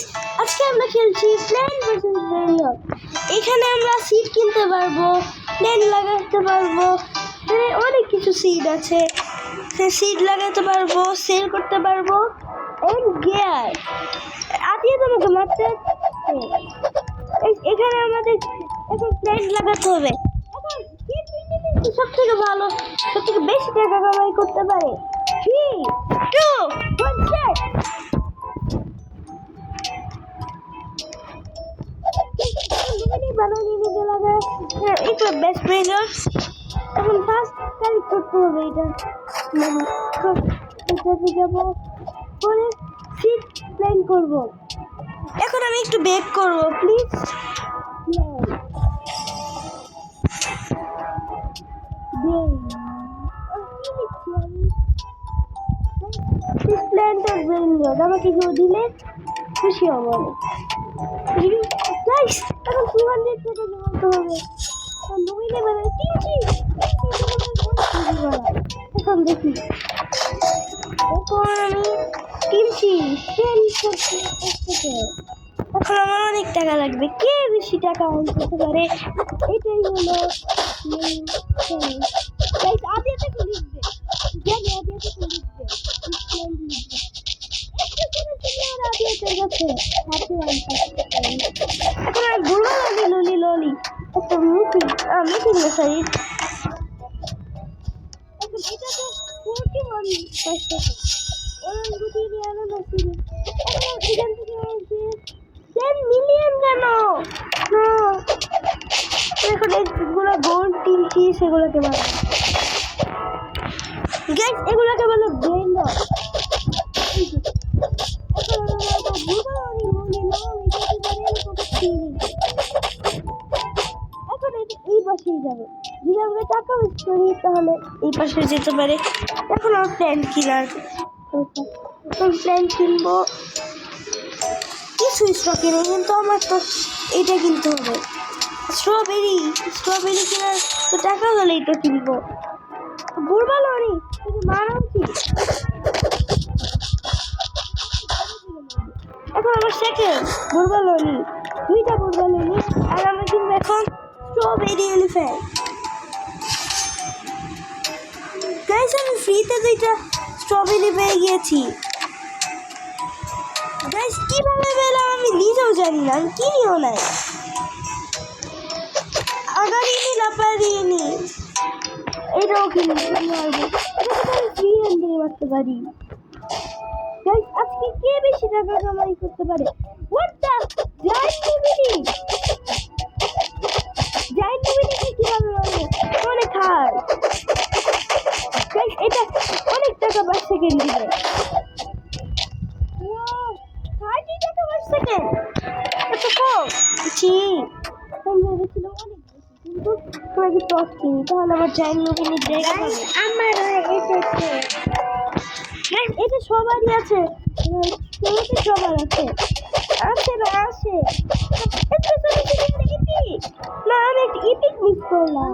Guys আজকে আমরা খেলছি প্ল্যান্ট ভার্সেস ব্রেনলক। এখানে আমরা সিড কিনতে পারবো, প্ল্যান্ট লাগাতে পারবো, এখানে অনেক কিছু সিড আছে। সিড লাগাতে পারবো, সেল করতে পারবো এন্ড গিয়ার আদিয়ে তোমাকে মারতে। এখানে আমাদের এখন প্ল্যান্ট লাগাতে হবে। এখন সব থেকে ভালো, সব থেকে বেশি টাকা কামাই করতে পারে। 3, 2, 1 start। এটা বেস্ট ব্রেনার। এখন ফার্স্ট কালেক্ট করতে হবে এটা। এটাতে যাবো, পরে সিট প্ল্যান করবো। এখন আমি একটু বেক করবো প্লিজ। প্ল্যানটা ব্রেনলক আমাকে কেউ দিলে খুশি হবো। গাইস এখন 200 টাকা জমাতে হবে। এখন দেখি, এখন আমি কিনছি। এখন আমার অনেক টাকা লাগবে। কে বেশি টাকা আনতে পারে, এটাই হলো আগে থেকে লিখবে। জানি আগে থেকে লিখবে। এখন আমি বলবো ললি ললি একটা মিটিং না সরি। এখন এটা তো 41 ওরন গুটি নিয়ে আনো না শুরু। এখন এখান থেকে আসছে 10 মিলিয়ন কেন না। এখন এইগুলো গোল্ড কিনছি, সেগুলোকে বলে গাইস, এগুলোকে বলে ব্রেনলক। এখন এই পাশেই যাবে। যদি আমরা টাকা ওয়েস্ট করি তাহলে এই পাশে যেতে পারে। এখন আমার প্ল্যান কিনার, প্ল্যান কিনবো। কিছু স্টকে নেই, কিন্তু আমার তো এটা কিনতে হবে। স্ট্রবেরি কেনার তো টাকা হলেই তো কিনবো। বুড়বাল অনেক মারা উচিত। এখন আমার সেকেন্ড বুড়বালনি, 2টা বুড়বালনি। আর আমরা কিনবো এখন স্ট্রবেরি এলিফ্যান্ট। গাইস আমি ফ্রিতে 2টা স্ট্রবেরি পেয়ে গিয়েছি। গাইস কিভাবে পেলাম আমি নিজেও জানি না, আমি কিনিও নাই। আগারিনি লাপারিনি এটাও কিনি মারবো। এটা তো আমি ফ্রি হ্যান্ড দিয়ে মারতে পারি। গাইস আজকে কে বেশি টাকা কামাই করতে পারে? হোয়াট দ্য জায়ান্ট মুভিনি কিভাবে মারবো? অনেক হার। গাইস এটা অনেক টাকা পার সেকেন্ড দিবে। 30 টাকা পার সেকেন্ড, এত কম। আমি ভেবেছিলাম অনেক বেশি, কিন্তু তোমাকে টপ কিনি তাহলে আমার জায়ান্ট মুভিনি দেখা হবে। আমার এসেছে। গাইস এটা সবারই আছে, সবার আছে না আসে। না আমি একটা ইপিক মিস করলাম।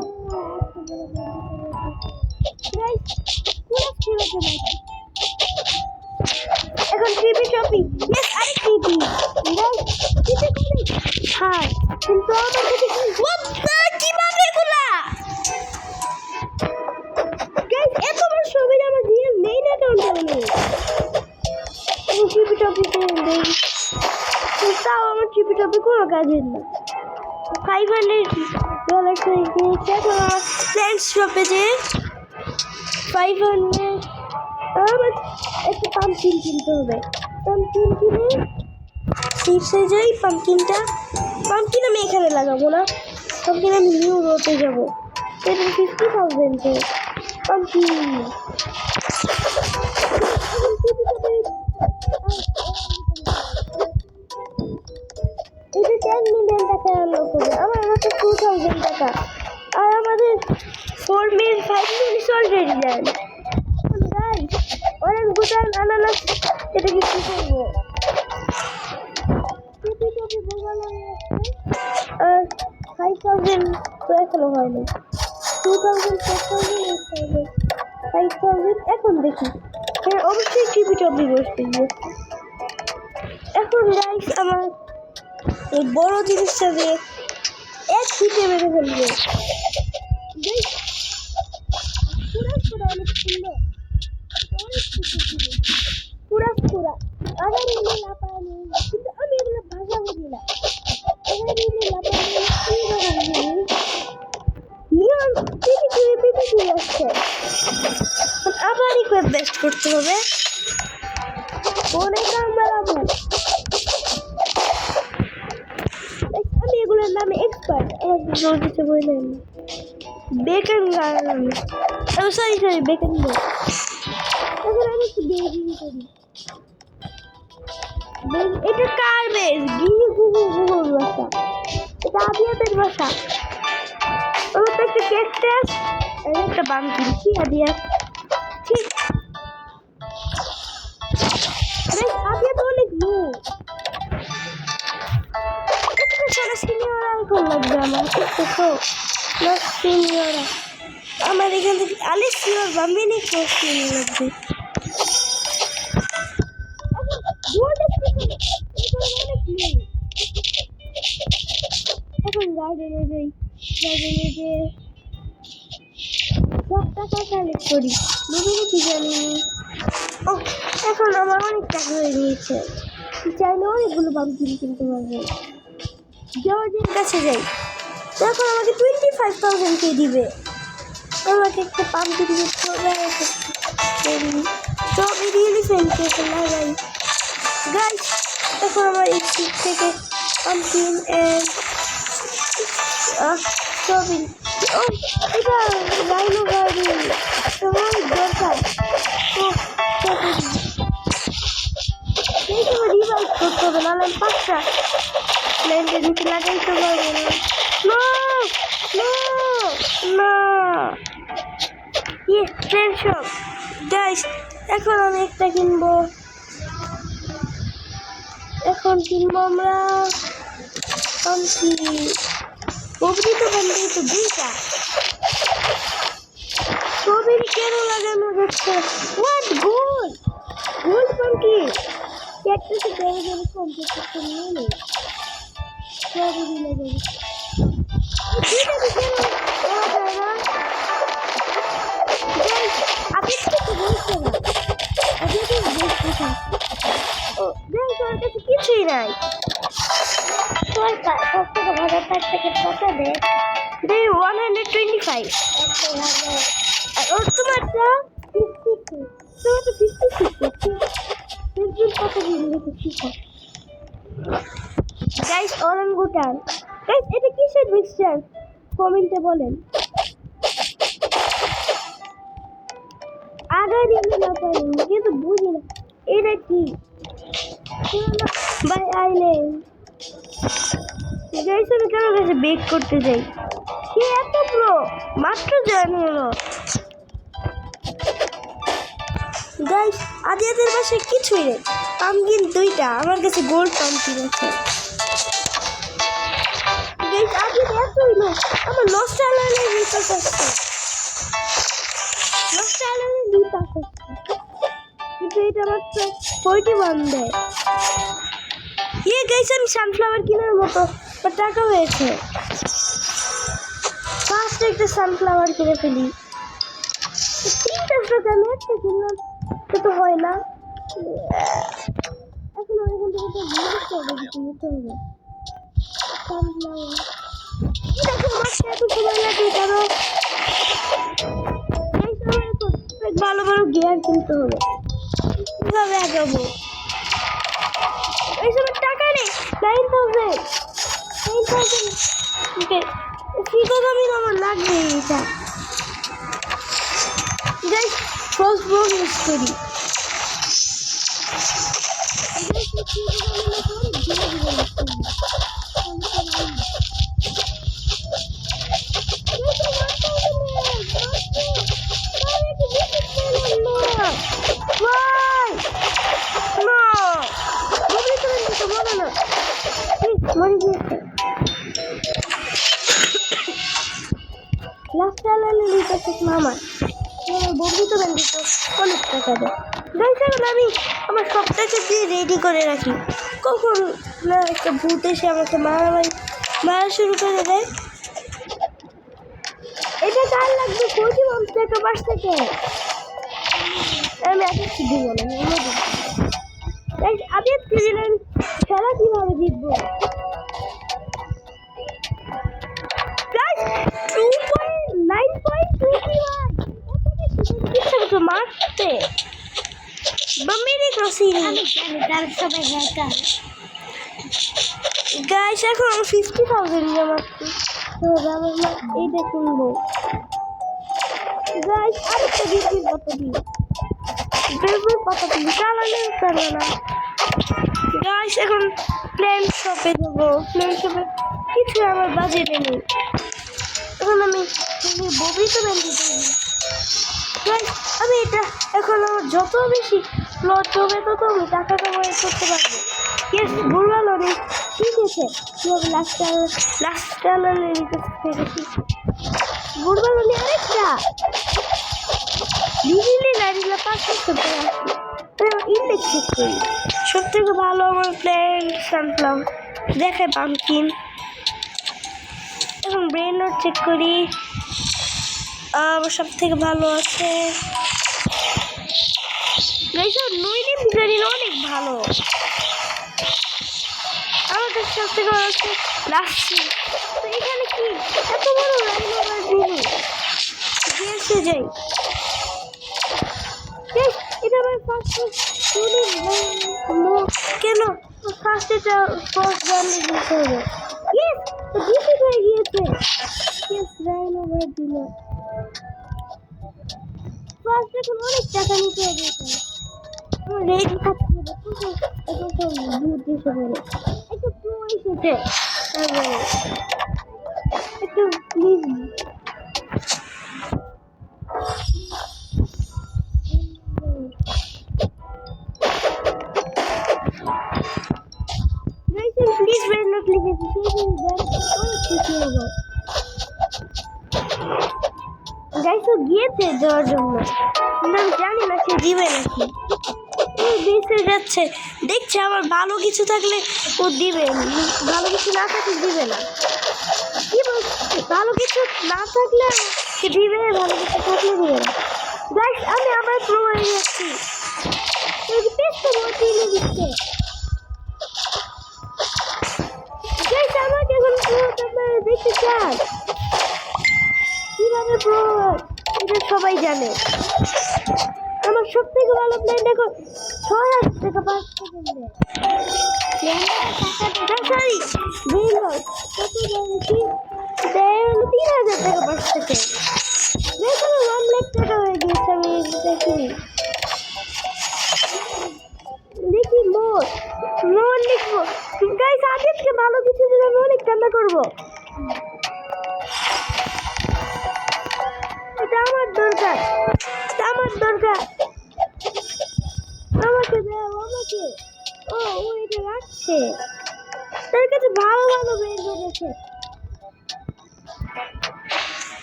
এখন টিভি শপিং আরেক টিভি হ্যাঁ, কিন্তু আমার কিভাবে এগুলা এত বড় ছবি আমার রিয়েল মেইন অ্যাকাউন্টে নেই। টিভি টপিতে নেই, তাও আমার টিভি টপি কোনো কাজের না। $500 হয়ে গিয়েছে। এখন আমার প্ল্যান্ট শপে যে 500 আমার একটা পাম্পকিন কিনতে হবে। পাম্পকিন কিনে চিপসে যাই। পাম্পকিন আমি এখানে লাগাবো না, পাম্পকিন আমি নিউ রোডে যাবো। এটা 50,000 পাম্পকিন। এটা 10 মিলিয়ন টাকা আনলক হবে। আমার মাত্র 2000 টাকা, আর আমাদের 4 মিলিয়ন 5 মিলিয়ন অলরেডি দেন। অরেঞ্জ গুটান আনানাস এটা কি করবো? আর 5000 তো এখনো হয়নি। 2000, 4000, 8000, 5000। এখন দেখি অবশ্যই টিভি টপি বসতে গিয়ে এখন গাইস আমার এই বড় জিনিসটা দিয়ে এক হিটে মেরে ফেলবে। গাইস পুরা অনেক সুন্দর, অনেক সুন্দর পুরা আবার এগুলো লাপানি, কিন্তু আমি এগুলো ভাষা বুঝি না। এবার এগুলো লাপানি নিয়ম পিপি আসছে, আবার রিকোয়েস্ট বেস্ট করতে হবে। অনেক মারাবো, আমি এগুলোর নামে এক্সপার্ট। আমার জোর দিতে বললেন বেকন গান, সরি বেকন গান। এখন আমি একটু বেরিয়ে করি। এটা কার বেশ গিয়ে গুগল ভাষা, এটা আদিয়াতের ভাষা। ওর তো একটা ক্যাকটাস, একটা বাম কিনছি আদিয়া। ঠিক আদিয়া তো অনেক লোক, সিনিয়র আইকন লাগবে আমার, তো সিনিয়র আমার এখান থেকে আলিসিওর বাম্বিনি সিনিয়র লাগবে। এখন গার্ডেনে যাই, গার্ডেনে যে সব টাকা কালেক্ট করি, বুঝলি কি জানি। ও এখন আমার অনেক টাকা হয়ে গিয়েছে, চাইলে অনেকগুলো পাম্পকিন কিনতে পারবে। জর্জের কাছে যাই, তখন আমাকে 25,000 কে দিবে। আমাকে একটা পাম্পকিন দিতে হবে, স্ট্রবেরি এলিফ্যান্ট কেক লাগাই। গাইস এখন আমার এই সিট থেকে পাম্পকিন এন্ড স্ট্রবেরি, ও এটা রাইনো গার্ডেন তোমার দরকার। রিভাইভ করতে হবে, নাহলে 5টা ল্যান্ডের নিচে লাগাইতে পারবো না। না ইয়ে ফ্রেন্ড শপ। গাইস এখন আমি একটা কিনবো, এখন কিনবো আমরা পাম্পকিন। ববরি তো দুইটা স্ট্রবেরি কেন লাগানো যাচ্ছে? হোয়াট গোল পাম্পকিন ক্যাকটাসে বড় বড় কমপ্লিট করতে নিয়ে নেই, স্ট্রবেরি লাগাই কিছুই নাই। দে 125, আর তোমারটা 52, তোমারটা 56 কত দিন রেখেছি। গাইস অরেঞ্গুটান, গাইস এটা কিসের মিক্সচার কমেন্টে বলেন। আগে রিলে না পারি কিন্তু বুঝি না এটা কি বাই আইল্যান্ড। গাইস আমি কারো কাছে বেক করতে যাই, সে এত প্রো, মাত্র জয়েন হলো। গাইস আদিয়াদের পাশে কিছুই নেই, পাম্পকিন দুইটা, আমার কাছে গোল্ড পাম্পকিন আছে। গাইস আদিয়াতে এতই লোক, আমার লস্ট আইল্যান্ডের রিসার্চ আসছে, লস্ট আইল্যান্ডের রিসার্চ আসছে, কিন্তু এটা মাত্র 41 দেয়। ইয়ে গাইস আমি সানফ্লাওয়ার কেনার মতো টাকা হয়েছে, ফার্স্ট একটা সানফ্লাওয়ার কিনে ফেলি। 3টা টাকা আমি একটা কিনলাম, তো হয় না। এখন এখান থেকে তো নিতে হবে সানফ্লাওয়ার। দেখো মাসে এত সময় লাগে কেন? ভালো ভালো গিয়ার কিনতে হবে, কিভাবে আগাবো? এই সময় টাকা নেই। 9,000 আমি আমার লাগবে এটা। গাইস ফার্স্ট ব্লগ ইউজ করি। লাস্ট চালালে রিচার্জ মামা বন্ধু তো ব্যান্ডিত অনেক টাকা দেয়। গাইস এখন আমি আমার সবটাকে দিয়ে রেডি করে রাখি, কখন না একটা ভূত এসে আমাকে মারা শুরু করে দেয়। এটা কার লাগবে? কোটি মাংস থেকে বাস থেকে আমি এত কিছু দিব না। আগে দিলেন খেলা কিভাবে জিতবো? 2.9.21 মারতে গাইস এখন আমি 50,000 জমাচ্ছি। এইটা কিনবো গাইস। আরেকটা বিক্রির কত দিন চালালে পারবে না গাইস। এখন প্লেন শপে যাবো। প্লেন শপে কিছু আমার বাজেটে নেই। এখন আমি ববিতে বেঁধে দেবো গাইস। আমি এটা এখন আমার যত বেশি প্লট হবে তত আমি টাকা কামাই করতে পারবো। ইয়েস, ভুলভাল অনেক শিখেছে কীভাবে লাস্ট টানালের কাছ থেকে শিখছি। ভুলভাল অনেক আরেকটা লিলি লাইনগুলো পাস করতে পারে। ইন্ডেক্স চেক করি। সব থেকে ভালো আমার প্লেন সানফ্লাওয়ার দেখায় পাম্পকিন। এখন ব্রেন নোট চেক করি। আমার সব থেকে ভালো আছে নইনিম ডিজাইন, অনেক ভালো। আমার কাছে সব থেকে ভালো আছে লাস্টি। তো এখানে কি এত বড় রাইনোভার দিল গিয়েছে যাই। এটা আমার ফার্স্ট কেন ফার্স্ট এটা ফার্স্ট জানলে দিতে হবে। ইয়েস, ডিফিট হয়ে গিয়েছে। ইয়েস, রাইনোভার দিল ফার্স্ট। এখন অনেক টাকা নিতে হবে। রেডি থাকতে হবে। এখন তো ভূত এসে বলে একটু প্রো এসেছে একটু প্লিজ। প্লিজ ব্রেন নোট লিখেছি। গাইস ও গিয়েছে দেওয়ার জন্য, কিন্তু আমি জানি না সে দিবে নাকি। বেঁচে যাচ্ছে, দেখছে আমার ভালো কিছু থাকলে ও দিবে, ভালো কিছু না থাকলে দিবে না। কি বলছে? ভালো কিছু না থাকলে সে দিবে, ভালো কিছু থাকলে দিবে না। গাইস আমি আবার প্রো হয়ে যাচ্ছি। গাইস আমাকে এখন দেখতে চান কিভাবে প্রো এটা সবাই জানে। আমার সব থেকে ভালো প্ল্যান দেখো 6,000 টাকা 5 সেকেন্ডে। সরি বিল কত বলছি 3,000 টাকা 5 সেকেন্ড। দেখো 1 লাখ টাকা হয়ে গেছে। আমি দেখি মোর লিখবো। গাইস আজকে ভালো কিছু দিলে আমি অনেক ঠান্ডা করবো। এটা আমার দরকার, আমাকে দাও আমাকে। ও এটা রাখছে, তার কাছে ভালো ভালো বের করেছে।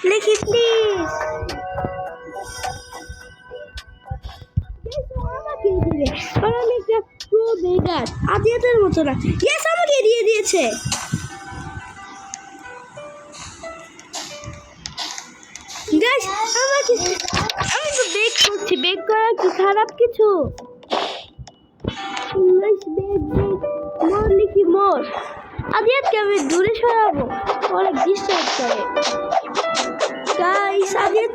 লিখি প্লিজ। আমাকে দিবে, আমি একটা প্রো বেগার আদিয়াতের মতো না। ইয়েস আমাকে দিয়ে দিয়েছে। গাইস আমাকে, আমি তো বেক করছি। বেক করা কি খারাপ কিছু? মোর লিখি মোর। আদিয়াতকে আমি দূরে সরাবো, অনেক ডিস্টার্ব করে। গাইস আদিয়াত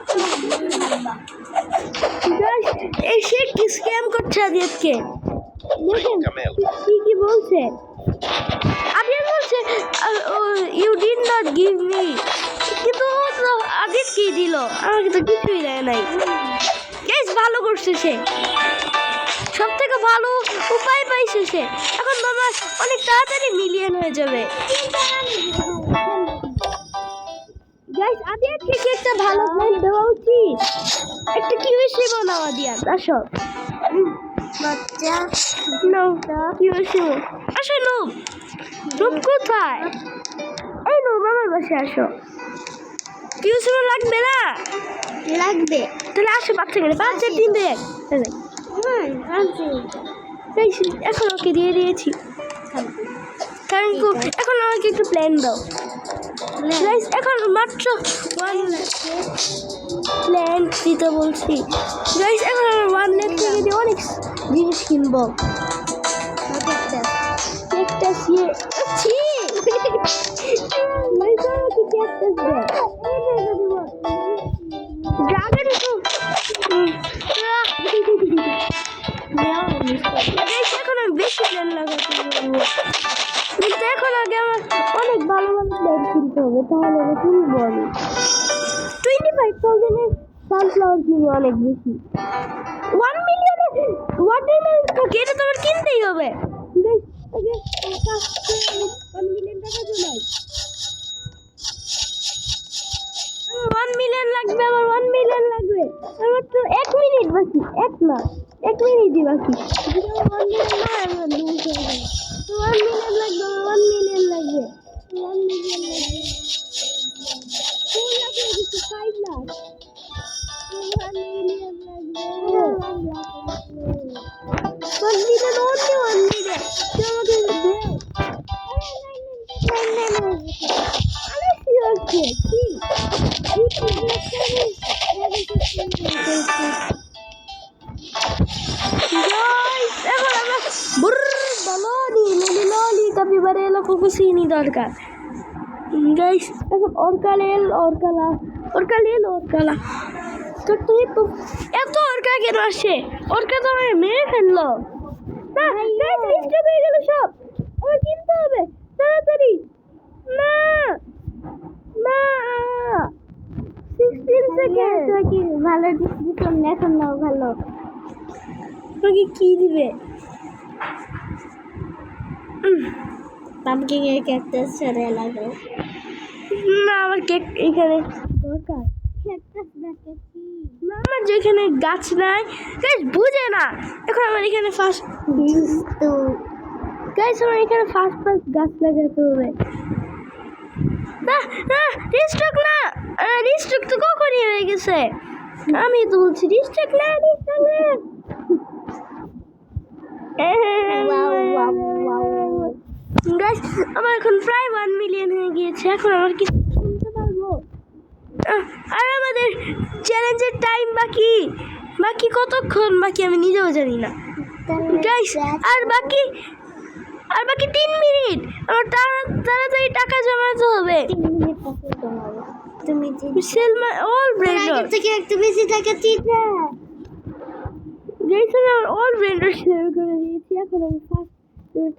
এসে কি স্ক্যাম করছে আদিয়াতকে। দেখেন কি বলছে। আদিয়াত বলছে you did not give me, কিন্তু আদিত কি দিল? আমাকে তো কিছুই দেয় নাই। গাইস ভালো করছে সে, সব থেকে ভালো উপায় পাইছে সে। এখন বাবা অনেক তাড়াতাড়ি মিলিয়ন হয়ে যাবে। গাইস আদিয়াতকে কি একটা ভালো প্ল্যান দেওয়া উচিত। একটা কিউএসি বানাও আদিয়াত, আসো। বাচ্চা নো কিউএসি আসো। নুব কোথায়? এই নুব আমার বাসায় আসো। কিউএসি লাগবে না? লাগবে। তাহলে আসো বাচ্চা গেলে 5-4 দিন দেখ। গাইস এখন ওকে দিয়ে দিয়েছি কারণ এখন আমাকে একটু প্ল্যান দাও গাইস এখন মাত্র প্ল্যান দিতে বলছি গাইস এখন আমার ওয়ান লেট থেকে দিয়ে অনেক জিনিস কিনবো একটা সিয়ে ছি মাইকা কি ক্যাকটাস দে ড্রাগন তো গাইস এখন আমি বেশি প্ল্যান লাগাতে পারবো কিন্তু এখন আগে আমার অনেক ভালো ভালো প্ল্যান কিনতে হবে তাহলে আমি কিনবো আমি 25,000 এর সানফ্লাওয়ার কিনবো অনেক বেশি 1 মিলিয়ন ওয়াটারমেলন স্টক এটা তো আমার কিনতেই হবে গাইস আগে 1 মিলিয়ন টাকা জমাই 1 মিলিয়ন লাগবে আমার 1 মিলিয়ন লাগবে আমার তো 1 মিনিট বাকি 1 না 1 মিনিটই বাকি যদি আমার 1 মিলিয়ন না আমি লুজ হয়ে যাব তো 1 মিলিয়ন লাগবে 1 মিলিয়ন লাগবে 1 মিলিয়ন লাগবে 4 লাখ হয়ে গেছে 5 লাখ 1 মিলিয়ন লাগবে 1 মিলিয়ন only 1 মিলিয়ন আমাকে দে আরে কি কি দরকার গাইস এখন অরকালা এত অরকা কেন আসে অরকা তো আমাকে মেরে ফেললো না গাইস ডিস্টার্ব হয়ে গেল সব আমার কিনতে হবে তাড়াতাড়ি না না 16 সেকেন্ড কি ভালো ডিসক্রিপশন এখন নাও ভালো তোমাকে কি দিবে পাম্পকিন এর ক্যাকটাস ছেড়ে লাগবে না আমার কেক এখানে দরকার ক্যাকটাস দেখাচ্ছি না আমার যেখানে গাছ নাই গাইস বুঝে না এখন আমার এখানে ফার্স্ট তো গাইস আমার এখানে ফার্স্ট গাছ লাগাতে হবে না না রিস্টক না রিস্টক তো কখনই হয়ে গেছে আমি তো বলছি রিস্টক না গাইস আমার এখন প্রায় 1 মিলিয়ন হয়ে গিয়েছে এখন আমার কি কিনতে পারবো আর আমাদের চ্যালেঞ্জের টাইম বাকি কতক্ষণ বাকি আমি নিজেও জানি না গাইস আর বাকি 3 মিনিট আমার তাড়াতাড়ি টাকা জমাতে হবে 3 মিনিট টাকা জমাবো তুমি সেল মাই অল ব্রেন্ডার থেকে একটু বেশি টাকা চিটা গাইস আমি অল ব্রেন্ডার শেয়ার করে দিয়েছি এখন আমি ফার্স্ট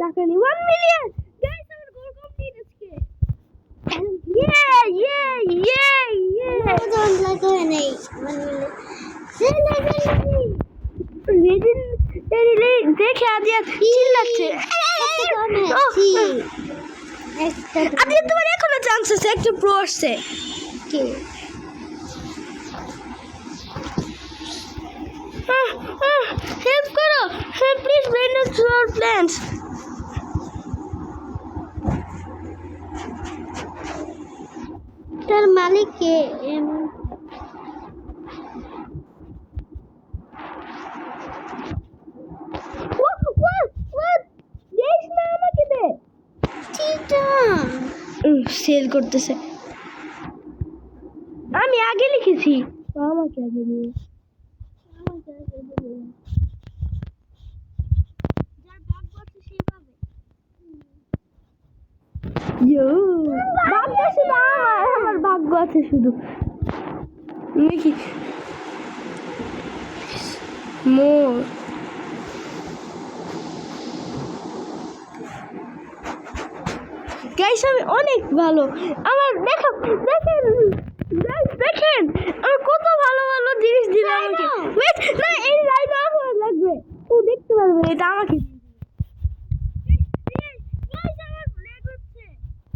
টাকা নি 1 মিলিয়ন গাইস আমার গোল কমপ্লিট আজকে don't like any 1 মিলিয়ন দেখে আদিয়া চিল্লাচ্ছে আদিয়া তোমার এখনো চান্স আছে একটু প্রো আসছে কি হেল্প করো please brain us to our plans তার মালিক কে সেল করতেছে আমি আগে লিখেছি আমাকে আগে দিয়ে আমার ভাগ্য আছে শুধু দেখি মোর গাইস আমি অনেক ভালো আমার দেখেন আমার কত ভালো ভালো জিনিস দিলে আমাকে ওয়েট না এই লাইট আমার লাগবে ও দেখতে পারবে এটা আমাকে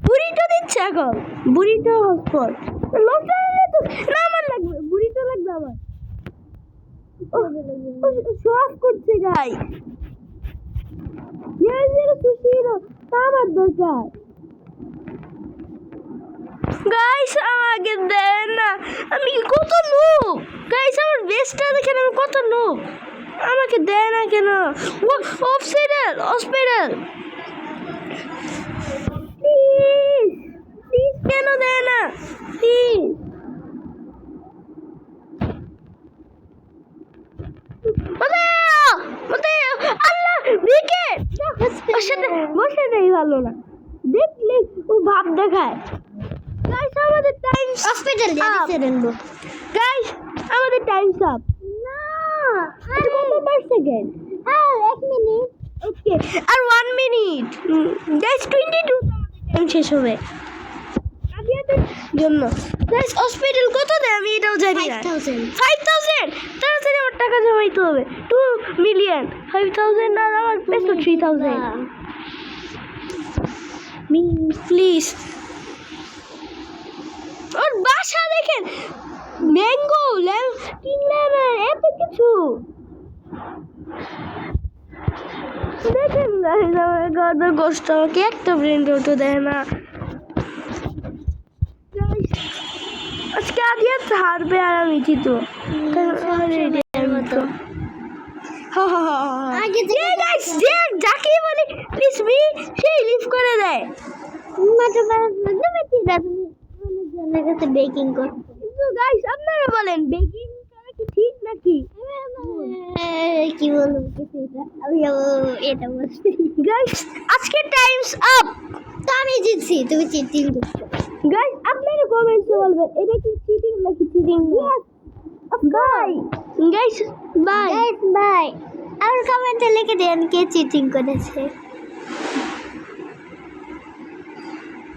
বুড়িটা দিচ্ছে এখন বুড়িটা হসপট না আমার লাগবে বুড়িটা লাগবে আমার সব করছে গাই আমার দরকার গাইস আমাকে দেন না আমি কত নুব গাইস আমার বেস্টটা দেখেন আমি কত নুব আমাকে দেয় না কেন? হসপিটাল হসপিটাল প্লিজ প্লিজ কেন দেয় না প্লিজ? আল্লাহ উইকেট বসে দেই ভালো না দেখলে ও ভাব দেখায়। গাইস আমাদের টাইম হসপিটাল যাচ্ছে রেনবো গাইস আমাদের টাইমস আপ না কত সেকেন্ড? আর 1 মিনিট ওকে আর 1 মিনিট গাইস 22 টাইম শেষ হবে আদিয়াতের জন্য। গাইস হসপিটাল কত দেয় আমি এটাও জানি না। 5000 5000 তাড়াতাড়ি আমার টাকা জমাইতে হবে 2 মিলিয়ন 5000 না আমার বেশ 3000 প্লিজ। ওর বাসা দেখেন ম্যাঙ্গো লেমন এত কিছু দেখেন আমার কত কষ্ট আমাকে একটা ব্রেন রোটো দেয় না। আজকে আদিয়া হারবে আর আমি জিতো যাকে বলে প্লিজ মি সেই লিভ করে দেয়। কাছে বেকিং কর কিন্তু গাইস আপনারা বলেন বেকিং করা কি ঠিক নাকি? কি বলবো কিছু আমি এটা বলছি গাইস আজকে টাইমস আপ। তো আমি জিতছি তুমি চিটিং করছো। গাইস আপনারা কমেন্টে বলবেন এটা কি চিটিং নাকি চিটিং না। বাই গাইস বাই বাই আর কমেন্টে লিখে দেন কে চিটিং করেছে।